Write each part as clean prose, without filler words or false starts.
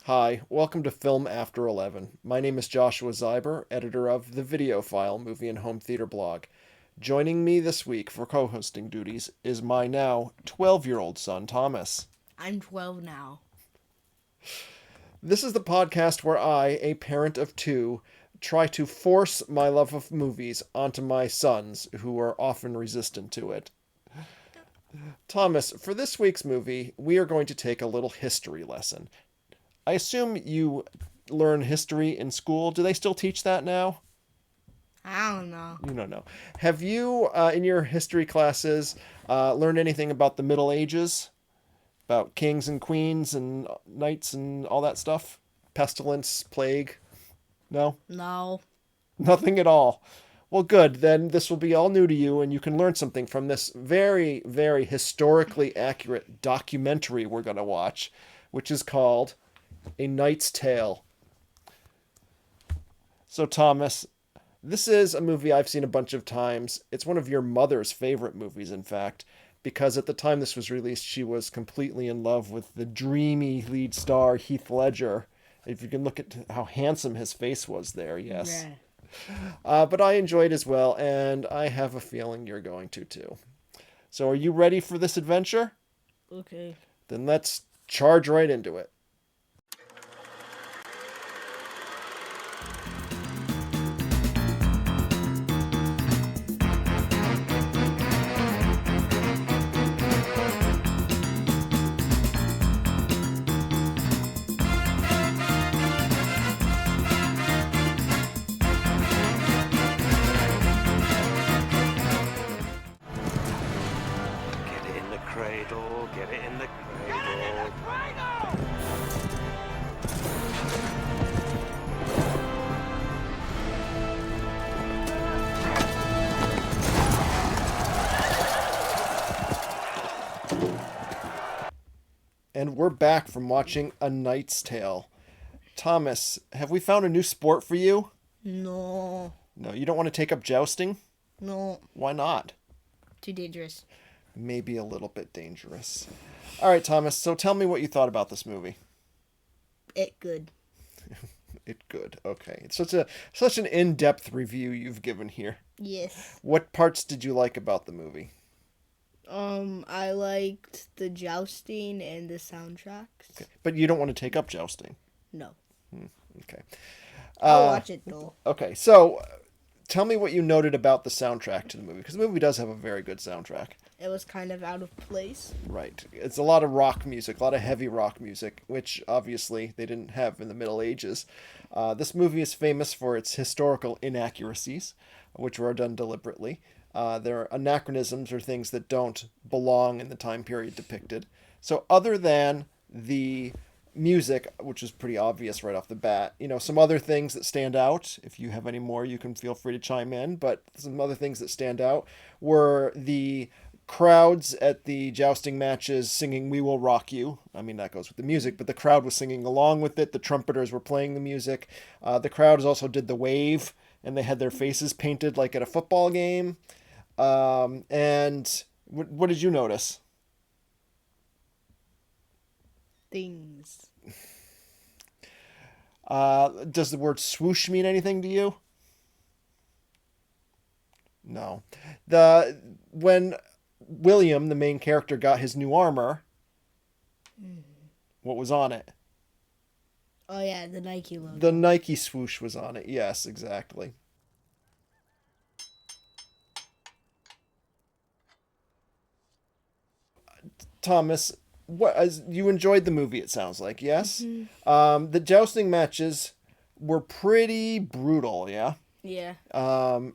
Hi, welcome to Film After 11. My name is Joshua Zeiber, editor of the Video File Movie and Home Theater blog. Joining me this week for co-hosting duties is my now 12-year-old son, Thomas. I'm 12 now. This is the podcast where I, a parent of two, try to force my love of movies onto my sons, who are often resistant to it. Thomas, for this week's movie, we are going to take a little history lesson. I assume you learn history in school. Do they still teach that now? I don't know. You don't know. Have you, in your history classes, learned anything about the Middle Ages? About kings and queens and knights and all that stuff? Pestilence, plague? No? No. Nothing at all. Well, good. Then this will be all new to you, and you can learn something from this very, very historically accurate documentary we're going to watch, which is called A Knight's Tale. So, Thomas, this is a movie I've seen a bunch of times. It's one of your mother's favorite movies, in fact, because at the time this was released, she was completely in love with the dreamy lead star, Heath Ledger. If you can look at how handsome his face was there, yes. Yeah. But I enjoyed as well, and I have a feeling you're going to too. So are you ready for this adventure? Okay. Then let's charge right into it. Get it in the cradle, get it in the cradle. And we're back from watching A Knight's Tale. Thomas, have we found a new sport for you? No. No, you don't want to take up jousting? No. Why not? Too dangerous. Maybe a little bit dangerous. All right, Thomas, so tell me what you thought about this movie. It good. It good. Okay. It's such an in-depth review you've given here. Yes. What parts did you like about the movie? I liked the jousting and the soundtracks. Okay. But you don't want to take up jousting. No. Okay. I'll watch it though. Okay. So tell me what you noted about the soundtrack to the movie, because the movie does have a very good soundtrack. It was kind of out of place. Right. It's a lot of rock music, a lot of heavy rock music, which obviously they didn't have in the Middle Ages. This movie is famous for its historical inaccuracies, which were done deliberately. There are anachronisms or things that don't belong in the time period depicted. So other than the music, which is pretty obvious right off the bat, some other things that stand out, if you have any more, you can feel free to chime in, but some other things that stand out were the crowds at the jousting matches singing "We Will Rock You." I mean, that goes with the music, but the crowd was singing along with it. The trumpeters were playing the music. The crowds also did the wave, and they had their faces painted like at a football game. And what did you notice? Things. Does the word swoosh mean anything to you? No. When William, the main character, got his new armor, what was on it? Oh yeah, the Nike logo. The Nike swoosh was on it. Yes, exactly. Thomas, as you enjoyed the movie, it sounds like, yes? Mm-hmm. The jousting matches were pretty brutal, yeah? Yeah.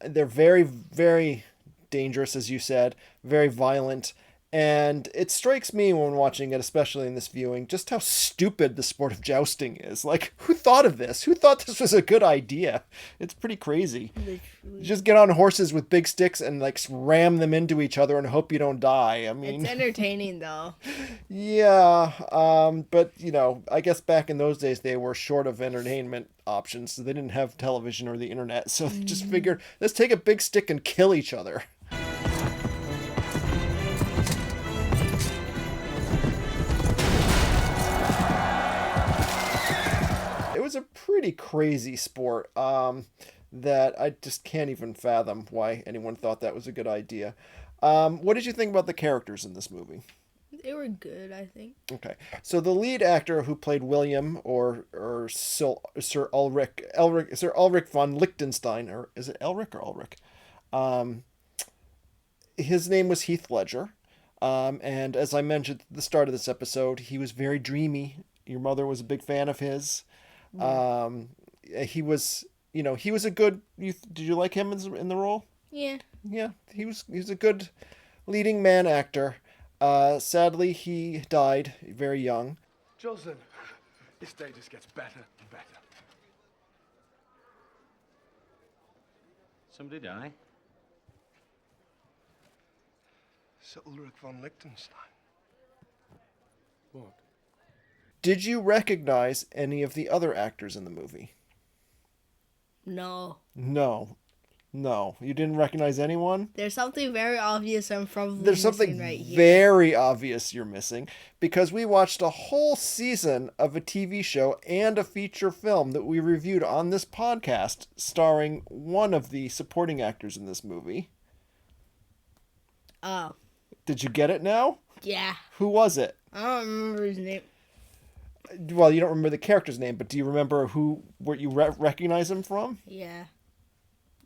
They're very, very dangerous, as you said, very violent. And it strikes me when watching it, especially in this viewing, just how stupid the sport of jousting is. Like, who thought of this? Who thought this was a good idea? It's pretty crazy. Literally. Just get on horses with big sticks and, like, ram them into each other and hope you don't die. I mean... It's entertaining though. Yeah, but, I guess back in those days they were short of entertainment options, so they didn't have television or the internet, so they just figured, let's take a big stick and kill each other. pretty crazy sport that I just can't even fathom why anyone thought that was a good idea. What did you think about the characters in this movie? They were good, I think. Okay, so the lead actor who played William, or Sir Ulrich von Liechtenstein, or is it Elric or Ulrich? Um, his name was Heath Ledger, and as I mentioned at the start of this episode, he was very dreamy. Your mother was a big fan of his. Um, he was, he was a good. Did you like him in the role? Yeah. Yeah, he was a good leading man actor. Sadly, he died very young. Jocelyn, this day just gets better and better. Somebody die? Sir Ulrich von Liechtenstein. What? Did you recognize any of the other actors in the movie? No. No, you didn't recognize anyone? There's something very obvious I'm probably There's missing something right here. very obvious you're missing, because we watched a whole season of a TV show and a feature film that we reviewed on this podcast starring one of the supporting actors in this movie. Oh. Did you get it now? Yeah. Who was it? I don't remember his name. Well, you don't remember the character's name, but do you remember what you recognize him from? Yeah.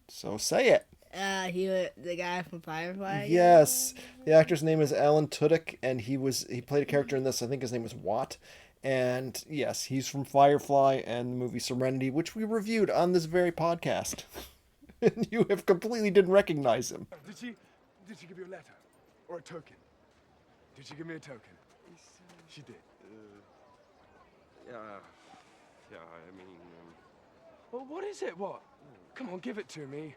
So say it. The guy from Firefly. Yes, the actor's name is Alan Tudyk, and he played a character in this. I think his name was Watt, and yes, he's from Firefly and the movie Serenity, which we reviewed on this very podcast. And you have completely didn't recognize him. Did she give you a letter? Or a token? Did she give me a token? She did. Yeah, I mean... Well, what is it? What? Come on, give it to me.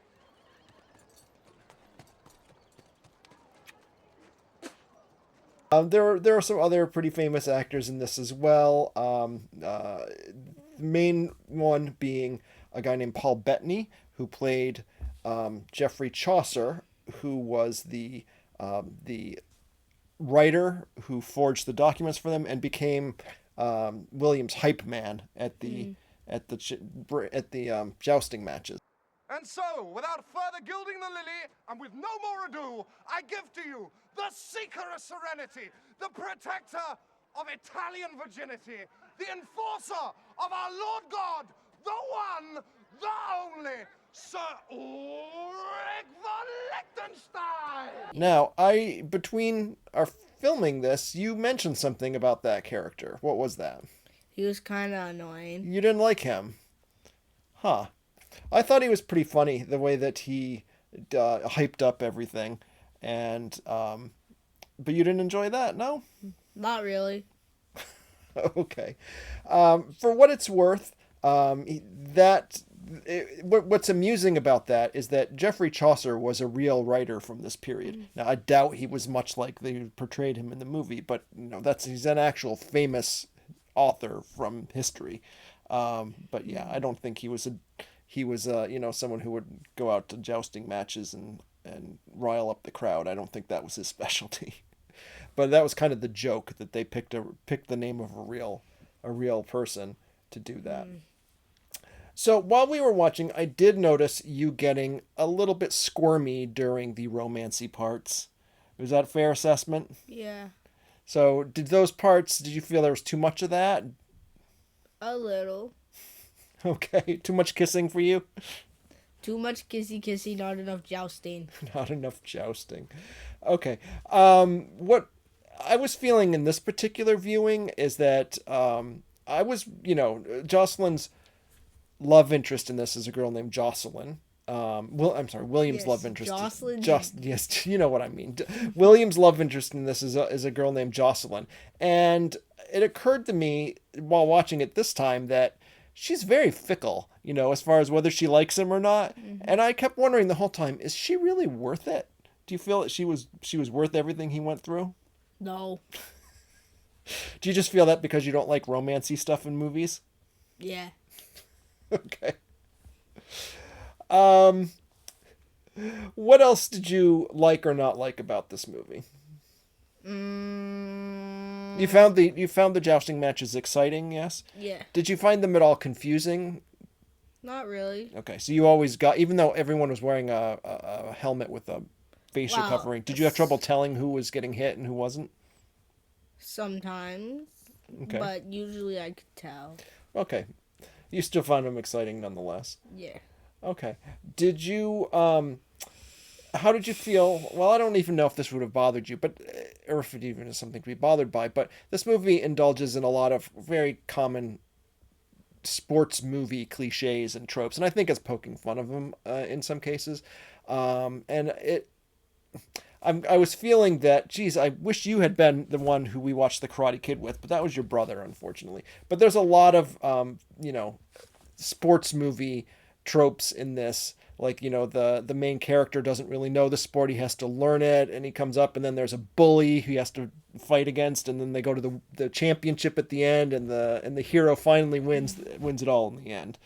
There are some other pretty famous actors in this as well. The main one being a guy named Paul Bettany, who played Geoffrey Chaucer, who was the writer who forged the documents for them and became William's hype man at the jousting matches. And so, without further gilding the lily, and with no more ado, I give to you the seeker of serenity, the protector of Italian virginity, the enforcer of our Lord God, the one, the only, Sir Ulrich von Liechtenstein! Now, between our filming this, you mentioned something about that character. What was that? He was kind of annoying. You didn't like him? Huh. I thought he was pretty funny, the way that he hyped up everything. And, but you didn't enjoy that, no? Not really. Okay. For what it's worth, what's amusing about that is that Geoffrey Chaucer was a real writer from this period. Now, I doubt he was much like they portrayed him in the movie, but he's an actual famous author from history. But yeah, I don't think he was someone who would go out to jousting matches and rile up the crowd. I don't think that was his specialty. But that was kind of the joke, that they picked the name of a real person to do that. So while we were watching, I did notice you getting a little bit squirmy during the romancy parts. Was that a fair assessment? Yeah. So did you feel there was too much of that? A little. Okay, too much kissing for you? Too much kissy, not enough jousting. Not enough jousting. Okay. What I was feeling in this particular viewing is that I was, Jocelyn's love interest in this is a girl named Jocelyn. William's Yes, love interest. Jocelyn. Yes, you know what I mean. William's love interest in this is a girl named Jocelyn, and it occurred to me while watching it this time that she's very fickle, as far as whether she likes him or not. Mm-hmm. And I kept wondering the whole time, is she really worth it? Do you feel that she was worth everything he went through? No. Do you just feel that because you don't like romancy stuff in movies? Yeah. Okay. What else did you like or not like about this movie? You found the jousting matches exciting, yes? Yeah. Did you find them at all confusing? Not really. Okay, so you always got, even though everyone was wearing a helmet with a facial Wow. covering, did you have trouble telling who was getting hit and who wasn't? Sometimes. Okay. But usually I could tell. Okay. You still found them exciting nonetheless. Yeah. Okay. Did you, how did you feel? Well, I don't even know if this would have bothered you, but, or if it even is something to be bothered by, but this movie indulges in a lot of very common sports movie cliches and tropes, and I think it's poking fun of them in some cases. And I was feeling that, geez, I wish you had been the one who we watched The Karate Kid with, but that was your brother, unfortunately. But there's a lot of, sports movie tropes in this. Like, the main character doesn't really know the sport. He has to learn it, and he comes up, and then there's a bully he has to fight against, and then they go to the championship at the end, and the hero finally wins it all in the end.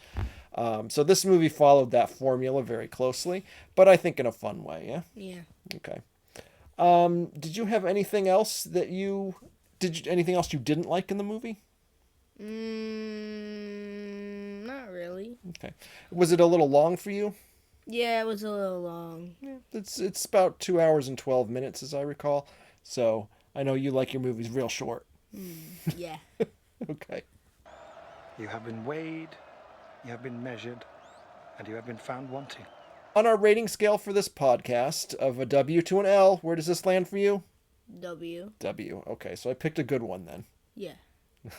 So this movie followed that formula very closely, but I think in a fun way, yeah? Yeah. Okay. Did you have anything else anything else you didn't like in the movie? Not really. Okay. Was it a little long for you? Yeah, it was a little long. Yeah, it's about 2 hours and 12 minutes, as I recall. So I know you like your movies real short. Yeah. Okay. You have been weighed, you have been measured, and you have been found wanting. On our rating scale for this podcast, of a W to an L, where does this land for you? W. W. Okay, so I picked a good one then. Yeah.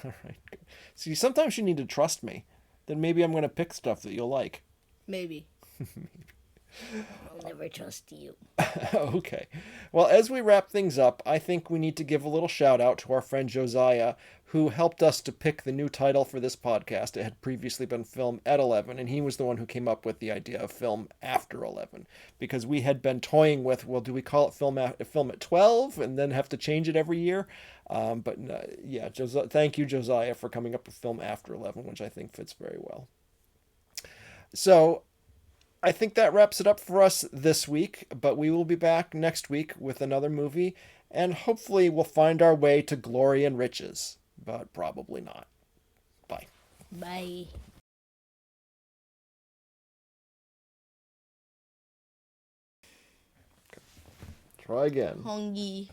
All right. Good. See, sometimes you need to trust me. Then maybe I'm going to pick stuff that you'll like. Maybe. I'll never trust you. Okay. Well, as we wrap things up, I think we need to give a little shout out to our friend Josiah, who helped us to pick the new title for this podcast. It had previously been Film at 11, and he was the one who came up with the idea of Film After 11, because we had been toying with, well, do we call it Film at 12 and then have to change it every year? Yeah, thank you, Josiah, for coming up with Film After 11, which I think fits very well. So I think that wraps it up for us this week, but we will be back next week with another movie, and hopefully we'll find our way to glory and riches, but probably not. Bye. Bye. Try again. Hongi.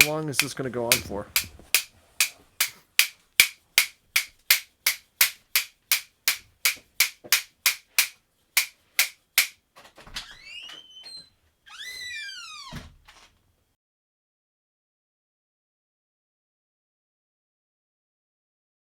How long is this going to go on for?